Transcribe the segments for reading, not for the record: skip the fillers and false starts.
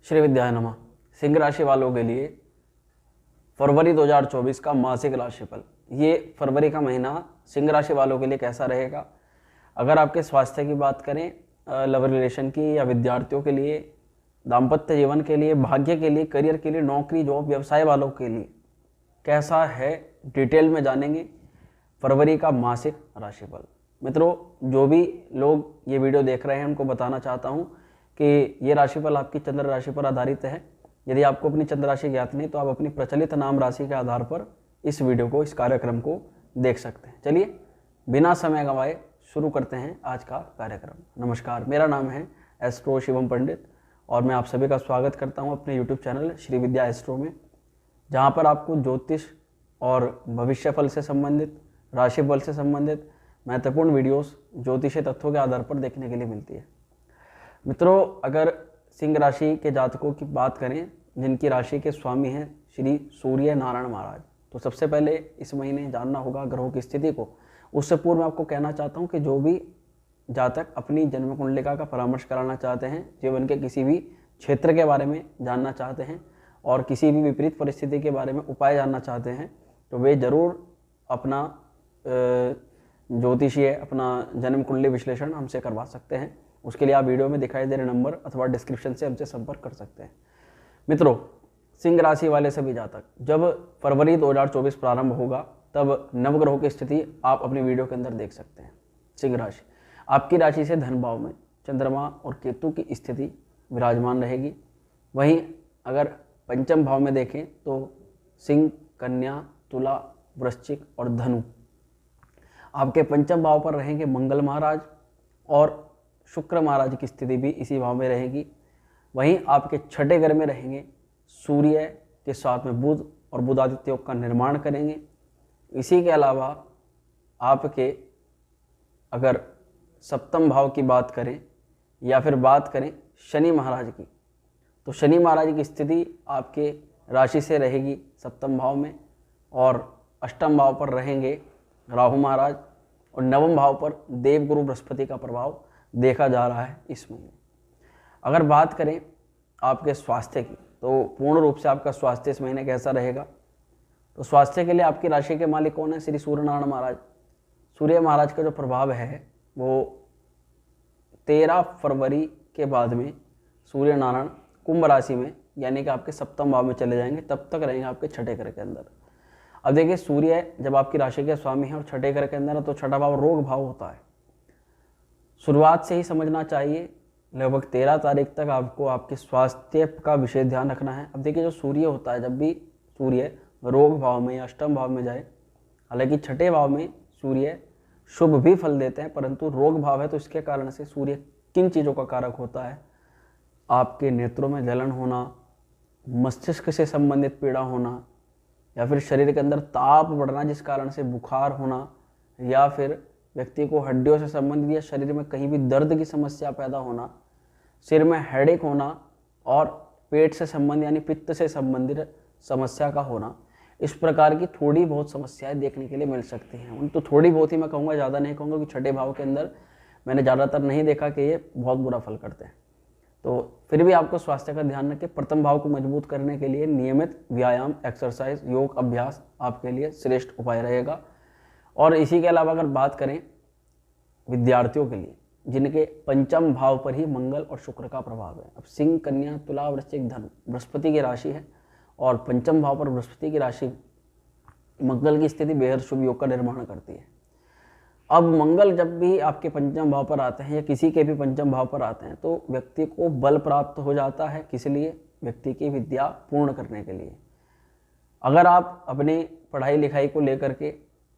श्री विद्याय नमः। सिंह राशि वालों के लिए फरवरी 2024 का मासिक राशिफल। ये फरवरी का महीना सिंह राशि वालों के लिए कैसा रहेगा? अगर आपके स्वास्थ्य की बात करें, लव रिलेशन की, या विद्यार्थियों के लिए, दाम्पत्य जीवन के लिए, भाग्य के लिए, करियर के लिए, नौकरी, जॉब, व्यवसाय वालों के लिए कैसा है, डिटेल में जानेंगे फरवरी का मासिक राशिफल। मित्रों, जो भी लोग ये वीडियो देख रहे हैं उनको बताना चाहता हूँ कि ये राशिफल आपकी चंद्र राशि पर आधारित है। यदि आपको अपनी चंद्र राशि ज्ञात नहीं तो आप अपनी प्रचलित नाम राशि के आधार पर इस वीडियो को, इस कार्यक्रम को देख सकते हैं। चलिए बिना समय गंवाए शुरू करते हैं आज का कार्यक्रम। नमस्कार, मेरा नाम है एस्ट्रो शिवम पंडित और मैं आप सभी का स्वागत करता हूं अपने यूट्यूब चैनल श्री विद्या एस्ट्रो में, जहां पर आपको ज्योतिष और भविष्यफल से संबंधित, राशिफल से संबंधित महत्वपूर्ण वीडियोस ज्योतिषीय तथ्यों के आधार पर देखने के लिए मिलती है। मित्रों, अगर सिंह राशि के जातकों की बात करें जिनकी राशि के स्वामी हैं श्री सूर्य नारायण महाराज, तो सबसे पहले इस महीने जानना होगा ग्रहों की स्थिति को। उससे पूर्व मैं आपको कहना चाहता हूं कि जो भी जातक अपनी जन्म कुंडलिका का परामर्श कराना चाहते हैं, जीवन के किसी भी क्षेत्र के बारे में जानना चाहते हैं और किसी भी विपरीत परिस्थिति के बारे में उपाय जानना चाहते हैं, तो वे जरूर अपना ज्योतिषीय, अपना जन्म कुंडली विश्लेषण हमसे करवा सकते हैं। उसके लिए आप वीडियो में दिखाई दे रहे नंबर अथवा डिस्क्रिप्शन से हमसे संपर्क कर सकते हैं। मित्रों, सिंह राशि वाले सभी जातक, जब फरवरी 2024 प्रारंभ होगा तब नवग्रहों की स्थिति आप अपनी वीडियो के अंदर देख सकते हैं। सिंह राशि, आपकी राशि से धन भाव में चंद्रमा और केतु की स्थिति विराजमान रहेगी। वहीं अगर पंचम भाव में देखें तो सिंह, कन्या, तुला, वृश्चिक और धनु, आपके पंचम भाव पर रहेंगे मंगल महाराज और शुक्र महाराज की स्थिति भी इसी भाव में रहेगी। वहीं आपके छठे घर में रहेंगे सूर्य के साथ में बुध और बुधादित्य योग का निर्माण करेंगे। इसी के अलावा आपके अगर सप्तम भाव की बात करें या फिर बात करें शनि महाराज की, तो शनि महाराज की स्थिति आपके राशि से रहेगी सप्तम भाव में, और अष्टम भाव पर रहेंगे राहु महाराज, और नवम भाव पर देवगुरु बृहस्पति का प्रभाव देखा जा रहा है इस महीने। अगर बात करें आपके स्वास्थ्य की, तो पूर्ण रूप से आपका स्वास्थ्य इस महीने कैसा रहेगा? तो स्वास्थ्य के लिए आपकी राशि के मालिक कौन है? श्री सूर्य नारायण महाराज। सूर्य महाराज का जो प्रभाव है वो 13 फरवरी के बाद में सूर्य नारायण कुंभ राशि में, यानी कि आपके सप्तम भाव में चले जाएंगे, तब तक रहेंगे आपके छठे घर के अंदर। अब देखिए, सूर्य जब आपकी राशि के स्वामी है और छठे घर के अंदर है तो छठा भाव रोग भाव होता है। शुरुआत से ही समझना चाहिए, लगभग 13 तारीख तक आपको आपके स्वास्थ्य का विशेष ध्यान रखना है। अब देखिए, जो सूर्य होता है, जब भी सूर्य रोग भाव में या अष्टम भाव में जाए, हालांकि छठे भाव में सूर्य शुभ भी फल देते हैं, परंतु रोग भाव है तो इसके कारण से सूर्य किन चीज़ों का कारक होता है? आपके नेत्रों में जलन होना, मस्तिष्क से संबंधित पीड़ा होना, या फिर शरीर के अंदर ताप बढ़ना जिस कारण से बुखार होना, या फिर व्यक्ति को हड्डियों से संबंधित या शरीर में कहीं भी दर्द की समस्या पैदा होना, सिर में हेडेक होना और पेट से संबंधित यानी पित्त से संबंधित समस्या का होना, इस प्रकार की थोड़ी बहुत समस्याएं देखने के लिए मिल सकती हैं। उन तो थोड़ी बहुत ही मैं कहूँगा, ज़्यादा नहीं कहूँगा, कि छठे भाव के अंदर मैंने ज़्यादातर नहीं देखा कि ये बहुत बुरा फल करते हैं। तो फिर भी आपको स्वास्थ्य का ध्यान रखें। प्रथम भाव को मजबूत करने के लिए नियमित व्यायाम, एक्सरसाइज, योग अभ्यास आपके लिए श्रेष्ठ उपाय रहेगा। और इसी के अलावा अगर बात करें विद्यार्थियों के लिए, जिनके पंचम भाव पर ही मंगल और शुक्र का प्रभाव है। अब सिंह, कन्या, तुला, वृश्चिक, धन बृहस्पति की राशि है और पंचम भाव पर बृहस्पति की राशि, मंगल की स्थिति बेहद शुभ योग का निर्माण करती है। अब मंगल जब भी आपके पंचम भाव पर आते हैं या किसी के भी पंचम भाव पर आते हैं तो व्यक्ति को बल प्राप्त हो जाता है। किस लिए? व्यक्ति की विद्या पूर्ण करने के लिए। अगर आप अपनी पढ़ाई लिखाई को लेकर के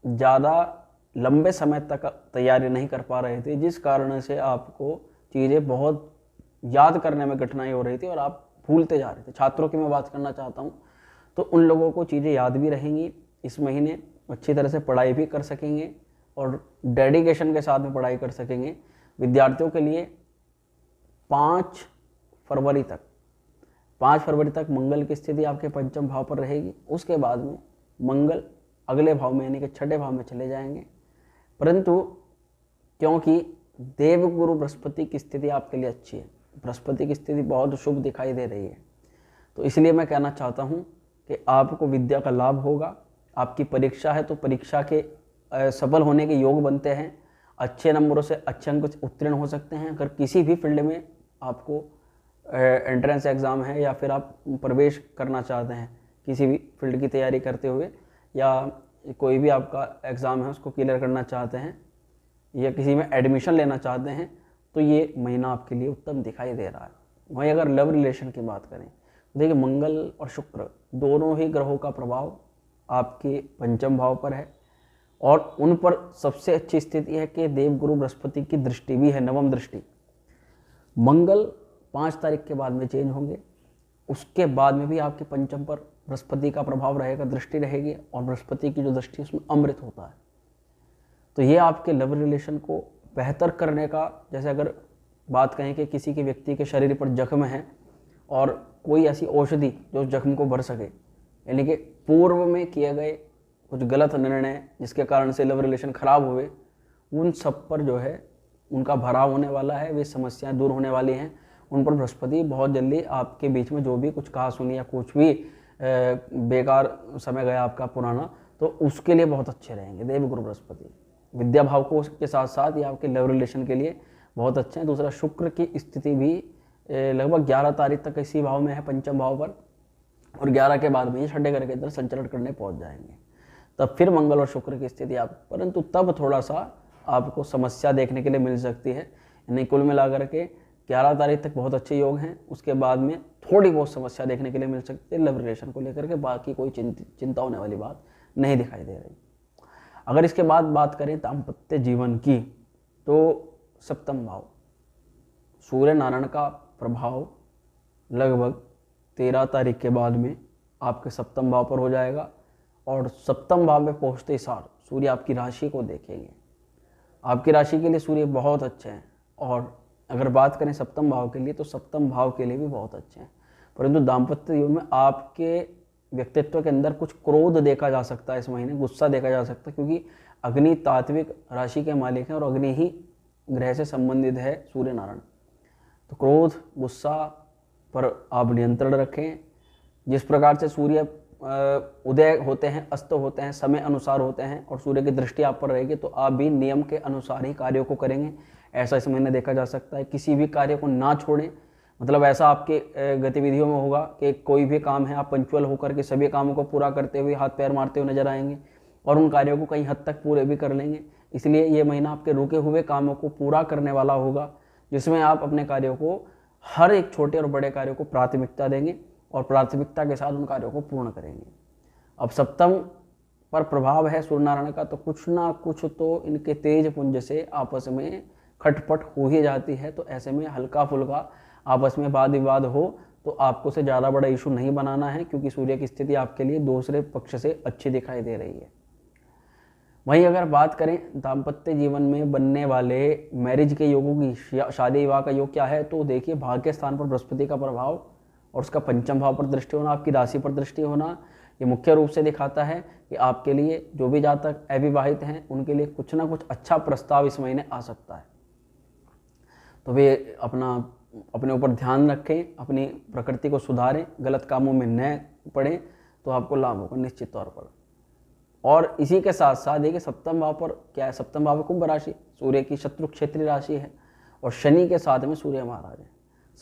ज़्यादा लंबे समय तक तैयारी नहीं कर पा रहे थे, जिस कारण से आपको चीज़ें बहुत याद करने में कठिनाई हो रही थी और आप भूलते जा रहे थे, छात्रों की मैं बात करना चाहता हूँ, तो उन लोगों को चीज़ें याद भी रहेंगी। इस महीने अच्छी तरह से पढ़ाई भी कर सकेंगे और डेडिकेशन के साथ में पढ़ाई कर सकेंगे। विद्यार्थियों के लिए 5 फरवरी तक मंगल की स्थिति आपके पंचम भाव पर रहेगी। उसके बाद में मंगल अगले भाव में यानी कि छठे भाव में चले जाएंगे, परंतु क्योंकि देवगुरु बृहस्पति की स्थिति आपके लिए अच्छी है, बृहस्पति की स्थिति बहुत शुभ दिखाई दे रही है। तो इसलिए मैं कहना चाहता हूँ कि आपको विद्या का लाभ होगा। आपकी परीक्षा है तो परीक्षा के सफल होने के योग बनते हैं, अच्छे नंबरों से अच्छे अंक उत्तीर्ण हो सकते हैं। अगर किसी भी फील्ड में आपको एंट्रेंस एग्ज़ाम है या फिर आप प्रवेश करना चाहते हैं किसी भी फील्ड की तैयारी करते हुए, या कोई भी आपका एग्ज़ाम है उसको क्लियर करना चाहते हैं, या किसी में एडमिशन लेना चाहते हैं, तो ये महीना आपके लिए उत्तम दिखाई दे रहा है। वहीं अगर लव रिलेशन की बात करें, देखिए मंगल और शुक्र दोनों ही ग्रहों का प्रभाव आपके पंचम भाव पर है, और उन पर सबसे अच्छी स्थिति है कि देवगुरु बृहस्पति की दृष्टि भी है, नवम दृष्टि। मंगल 5 तारीख के बाद में चेंज होंगे, उसके बाद में भी आपके पंचम पर बृहस्पति का प्रभाव रहेगा, दृष्टि रहेगी, और बृहस्पति की जो दृष्टि है उसमें अमृत होता है। तो ये आपके लव रिलेशन को बेहतर करने का, जैसे अगर बात कहें कि किसी के व्यक्ति के शरीर पर जख्म है और कोई ऐसी औषधि जो जख्म को भर सके, यानी कि पूर्व में किए गए कुछ गलत निर्णय जिसके कारण से लव रिलेशन खराब हुए, उन सब पर जो है उनका भराव होने वाला है, वे समस्याएं दूर होने वाली हैं। उन पर बृहस्पति बहुत जल्दी आपके बीच में जो भी कुछ कहा सुनी या कुछ भी बेकार समय गया आपका पुराना, तो उसके लिए बहुत अच्छे रहेंगे देवगुरु बृहस्पति। विद्या भाव को के साथ साथ ये आपके लव रिलेशन के लिए बहुत अच्छे हैं। दूसरा, शुक्र की स्थिति भी लगभग 11 तारीख तक इसी भाव में है, पंचम भाव पर, और 11 के बाद में ये छठे घर के अंदर संचरण करने पहुंच जाएंगे। तब फिर मंगल और शुक्र की स्थिति आप, परंतु तब थोड़ा सा आपको समस्या देखने के लिए मिल सकती है। यानी कुल मिलाकर के 11 तारीख तक बहुत अच्छे योग हैं, उसके बाद में थोड़ी बहुत समस्या देखने के लिए मिल सकती है लव रिलेशन को लेकर के। बाकी कोई चिंता होने वाली बात नहीं दिखाई दे रही। अगर इसके बाद बात करें दाम्पत्य जीवन की, तो सप्तम भाव, सूर्य नारायण का प्रभाव लगभग 13 तारीख के बाद में आपके सप्तम भाव पर हो जाएगा, और सप्तम भाव में पहुँचते ही सार सूर्य आपकी राशि को देखेंगे। आपकी राशि के लिए सूर्य बहुत अच्छे हैं, और अगर बात करें सप्तम भाव के लिए, तो सप्तम भाव के लिए भी बहुत अच्छे हैं। परंतु दाम्पत्य जीवन में आपके व्यक्तित्व के अंदर कुछ क्रोध देखा जा सकता है इस महीने, गुस्सा देखा जा सकता है, क्योंकि अग्नि तात्विक राशि के मालिक हैं और अग्नि ही ग्रह से संबंधित है सूर्य नारायण। तो क्रोध, गुस्सा पर आप नियंत्रण रखें। जिस प्रकार से सूर्य उदय होते हैं, अस्त होते हैं, समय अनुसार होते हैं, और सूर्य की दृष्टि आप पर रहेगी, तो आप भी नियम के अनुसार ही कार्यों को करेंगे, ऐसा इस महीने देखा जा सकता है। किसी भी कार्य को ना छोड़ें, मतलब ऐसा आपके गतिविधियों में होगा कि कोई भी काम है आप पंक्चुअल होकर के सभी कामों को पूरा करते हुए, हाथ पैर मारते हुए नजर आएंगे, और उन कार्यों को कहीं हद तक पूरे भी कर लेंगे। इसलिए ये महीना आपके रुके हुए कामों को पूरा करने वाला होगा, जिसमें आप अपने कार्यों को, हर एक छोटे और बड़े कार्यों को प्राथमिकता देंगे, और प्राथमिकता के साथ उन कार्यों को पूर्ण करेंगे। अब सप्तम पर प्रभाव है सूर्य नारायण का, तो कुछ ना कुछ तो इनके तेज पुंज से आपस में खटपट हो ही जाती है। तो ऐसे में हल्का फुल्का आपस में वाद विवाद हो तो आपको से ज़्यादा बड़ा इशू नहीं बनाना है, क्योंकि सूर्य की स्थिति आपके लिए दूसरे पक्ष से अच्छी दिखाई दे रही है। वहीं अगर बात करें दाम्पत्य जीवन में बनने वाले मैरिज के योगों की, शादी विवाह का योग क्या है, तो देखिए भाग्य स्थान पर बृहस्पति का प्रभाव और उसका पंचम भाव पर दृष्टि होना, आपकी राशि पर दृष्टि होना, ये मुख्य रूप से दिखाता है कि आपके लिए जो भी जातक अविवाहित हैं उनके लिए कुछ ना कुछ अच्छा प्रस्ताव इस महीने आ सकता है। तो वे अपने ऊपर ध्यान रखें, अपनी प्रकृति को सुधारें, गलत कामों में न पड़ें, तो आपको लाभ होगा निश्चित तौर पर। और इसी के साथ साथ देखिए सप्तम भाव पर क्या है, सप्तम भाव कुंभ राशि, सूर्य की शत्रु क्षेत्रीय राशि है, और शनि के साथ में सूर्य महाराज है।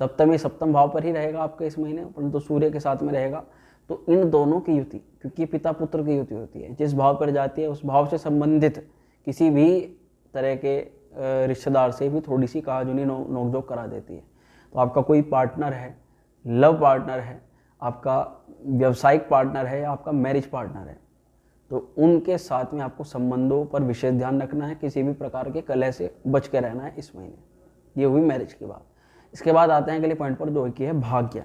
सप्तमी सप्तम भाव पर ही रहेगा आपके इस महीने, परंतु सूर्य के साथ में रहेगा। तो इन दोनों की युति, क्योंकि पिता पुत्र की युति होती है, जिस भाव पर जाती है उस भाव से संबंधित किसी भी तरह के रिश्तेदार से भी थोड़ी सी कहाजुनी नोकझोंक करा देती है। तो आपका कोई पार्टनर है, लव पार्टनर है, आपका व्यावसायिक पार्टनर है, या आपका मैरिज पार्टनर है, तो उनके साथ में आपको संबंधों पर विशेष ध्यान रखना है, किसी भी प्रकार के कलह से बच के रहना है इस महीने। ये हुई मैरिज की बात। इसके बाद आते हैं अगले पॉइंट पर, जो कि है भाग्य।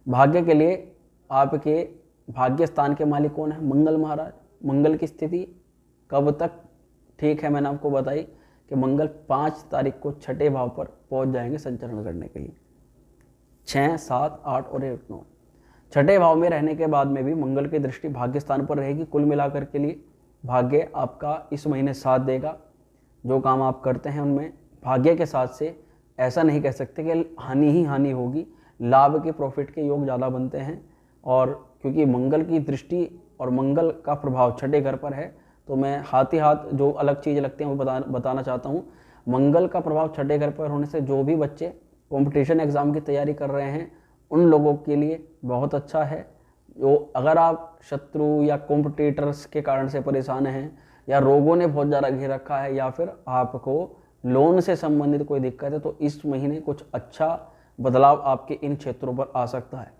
भाग्य के लिए आपके भाग्य स्थान के मालिक कौन है? मंगल महाराज। मंगल की स्थिति कब तक ठीक है मैंने आपको बताई कि मंगल 5 तारीख को छठे भाव पर पहुंच जाएंगे संचरण करने के लिए। 6, 7, 8 और 1, 9 छठे भाव में रहने के बाद में भी मंगल की दृष्टि भाग्य स्थान पर रहेगी। कुल मिलाकर के लिए भाग्य आपका इस महीने साथ देगा। जो काम आप करते हैं उनमें भाग्य के साथ से ऐसा नहीं कह सकते कि हानि ही हानि होगी, लाभ के प्रॉफिट के योग ज़्यादा बनते हैं। और क्योंकि मंगल की दृष्टि और मंगल का प्रभाव छठे घर पर है, तो मैं हाथ ही हाथ जो अलग चीज़ें लगती हैं वो बताना चाहता हूँ। मंगल का प्रभाव छठे घर पर होने से जो भी बच्चे कंपटीशन एग्ज़ाम की तैयारी कर रहे हैं उन लोगों के लिए बहुत अच्छा है। जो अगर आप शत्रु या कॉम्पिटिटर्स के कारण से परेशान हैं, या रोगों ने बहुत ज़्यादा घेर रखा है, या फिर आपको लोन से संबंधित कोई दिक्कत है, तो इस महीने कुछ अच्छा बदलाव आपके इन क्षेत्रों पर आ सकता है।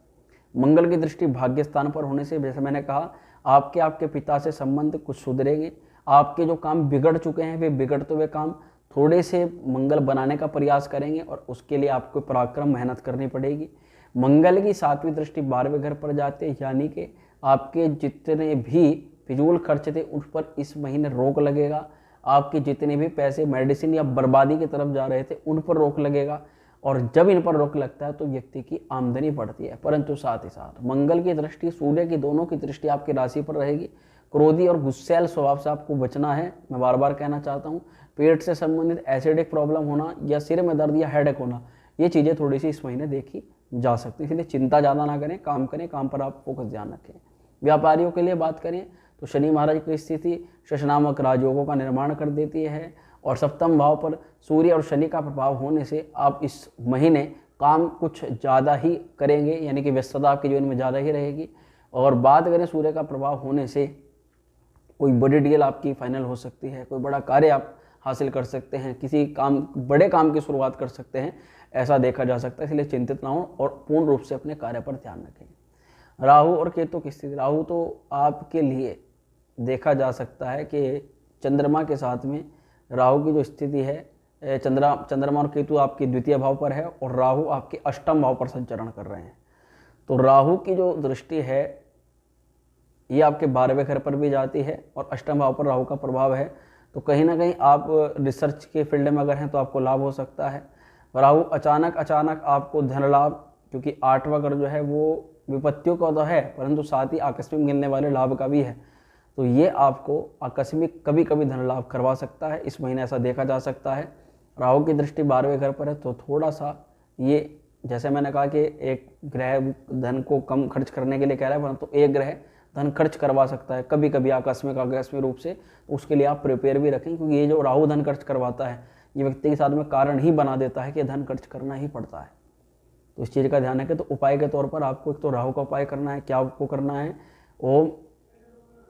मंगल की दृष्टि भाग्य स्थान पर होने से, जैसे मैंने कहा, आपके पिता से संबंध कुछ सुधरेंगे। आपके जो काम बिगड़ चुके हैं वे बिगड़ते हुए काम थोड़े से मंगल बनाने का प्रयास करेंगे, और उसके लिए आपको पराक्रम मेहनत करनी पड़ेगी। मंगल की 7वीं दृष्टि 12वें घर पर जाते, यानी कि आपके जितने भी फिजूल खर्च थे उस पर इस महीने रोक लगेगा। आपके जितने भी पैसे मेडिसिन या बर्बादी की तरफ जा रहे थे उन पर रोक लगेगा, और जब इन पर रोक लगता है तो व्यक्ति की आमदनी बढ़ती है। परंतु साथ ही साथ मंगल की दृष्टि, सूर्य की, दोनों की दृष्टि आपकी राशि पर रहेगी। क्रोधी और गुस्सैल स्वभाव से आपको बचना है। मैं बार बार कहना चाहता हूँ, पेट से संबंधित एसिडिक प्रॉब्लम होना या सिर में दर्द या हेडेक होना, ये चीज़ें थोड़ी सी इस महीने देखी जा सकती है। इसलिए चिंता ज़्यादा ना करें, काम पर आप फोकस ध्यान रखें। व्यापारियों के लिए बात करें तो शनि महाराज की स्थिति शश नामक राजयोगों का निर्माण कर देती है, और सप्तम भाव पर सूर्य और शनि का प्रभाव होने से आप इस महीने काम कुछ ज़्यादा ही करेंगे, यानी कि व्यस्तता आपके जीवन में ज़्यादा ही रहेगी। और बात करें सूर्य का प्रभाव होने से कोई बड़ी डील आपकी फाइनल हो सकती है, कोई बड़ा कार्य आप हासिल कर सकते हैं, किसी बड़े काम की शुरुआत कर सकते हैं, ऐसा देखा जा सकता है। इसलिए चिंतित ना हो और पूर्ण रूप से अपने कार्य पर ध्यान रखें। राहु और केतु की स्थिति, राहु तो आपके लिए देखा जा सकता है कि चंद्रमा के साथ में राहु की जो स्थिति है, चंद्रमा और केतु आपके द्वितीय भाव पर है, और राहु आपके अष्टम भाव पर संचरण कर रहे हैं। तो राहु की जो दृष्टि है ये आपके 12वें घर पर भी जाती है, और अष्टम भाव पर राहु का प्रभाव है। तो कहीं ना कहीं आप रिसर्च के फील्ड में अगर हैं तो आपको लाभ हो सकता है। राहु अचानक आपको धन लाभ, क्योंकि 8वां घर जो है वो विपत्तियों का तो है, परंतु साथ ही आकस्मिक मिलने वाले लाभ का भी है। तो ये आपको आकस्मिक कभी कभी धन लाभ करवा सकता है, इस महीने ऐसा देखा जा सकता है। राहु की दृष्टि 12वें घर पर है, तो थोड़ा सा ये, जैसे मैंने कहा कि एक ग्रह धन को कम खर्च करने के लिए कह रहा है, परंतु एक ग्रह धन खर्च करवा सकता है कभी कभी आकस्मिक रूप से। तो उसके लिए आप प्रिपेयर भी रखें, क्योंकि ये जो राहु धन खर्च करवाता है ये व्यक्ति के साथ में कारण ही बना देता है कि धन खर्च करना ही पड़ता है। तो इस चीज़ का ध्यान रखें। तो उपाय के तौर पर आपको एक तो राहु का उपाय करना है। क्या आपको करना है? ओम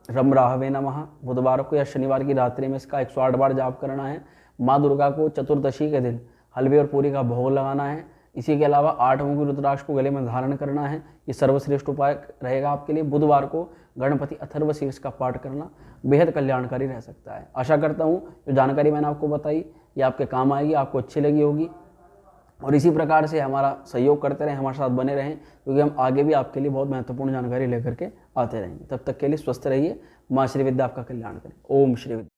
रम राहवे नमः, बुधवार को या शनिवार की रात्रि में इसका 108 बार जाप करना है। माँ दुर्गा को चतुर्दशी के दिन हलवे और पूरी का भोग लगाना है। इसी के अलावा 8 मुखी रुद्राक्ष को गले में धारण करना है। ये सर्वश्रेष्ठ उपाय रहेगा आपके लिए। बुधवार को गणपति अथर्व शीर्ष का पाठ करना बेहद कल्याणकारी रह सकता है। आशा करता हूँ जो जानकारी मैंने आपको बताई ये आपके काम आएगी, आपको अच्छी लगी होगी, और इसी प्रकार से हमारा सहयोग करते रहें, हमारे साथ बने रहें, क्योंकि हम आगे भी आपके लिए बहुत महत्वपूर्ण जानकारी लेकर के आते रहेंगे। तब तक के लिए स्वस्थ रहिए। माँ श्री विद्या आपका कल्याण करें। ओम श्री विद्या।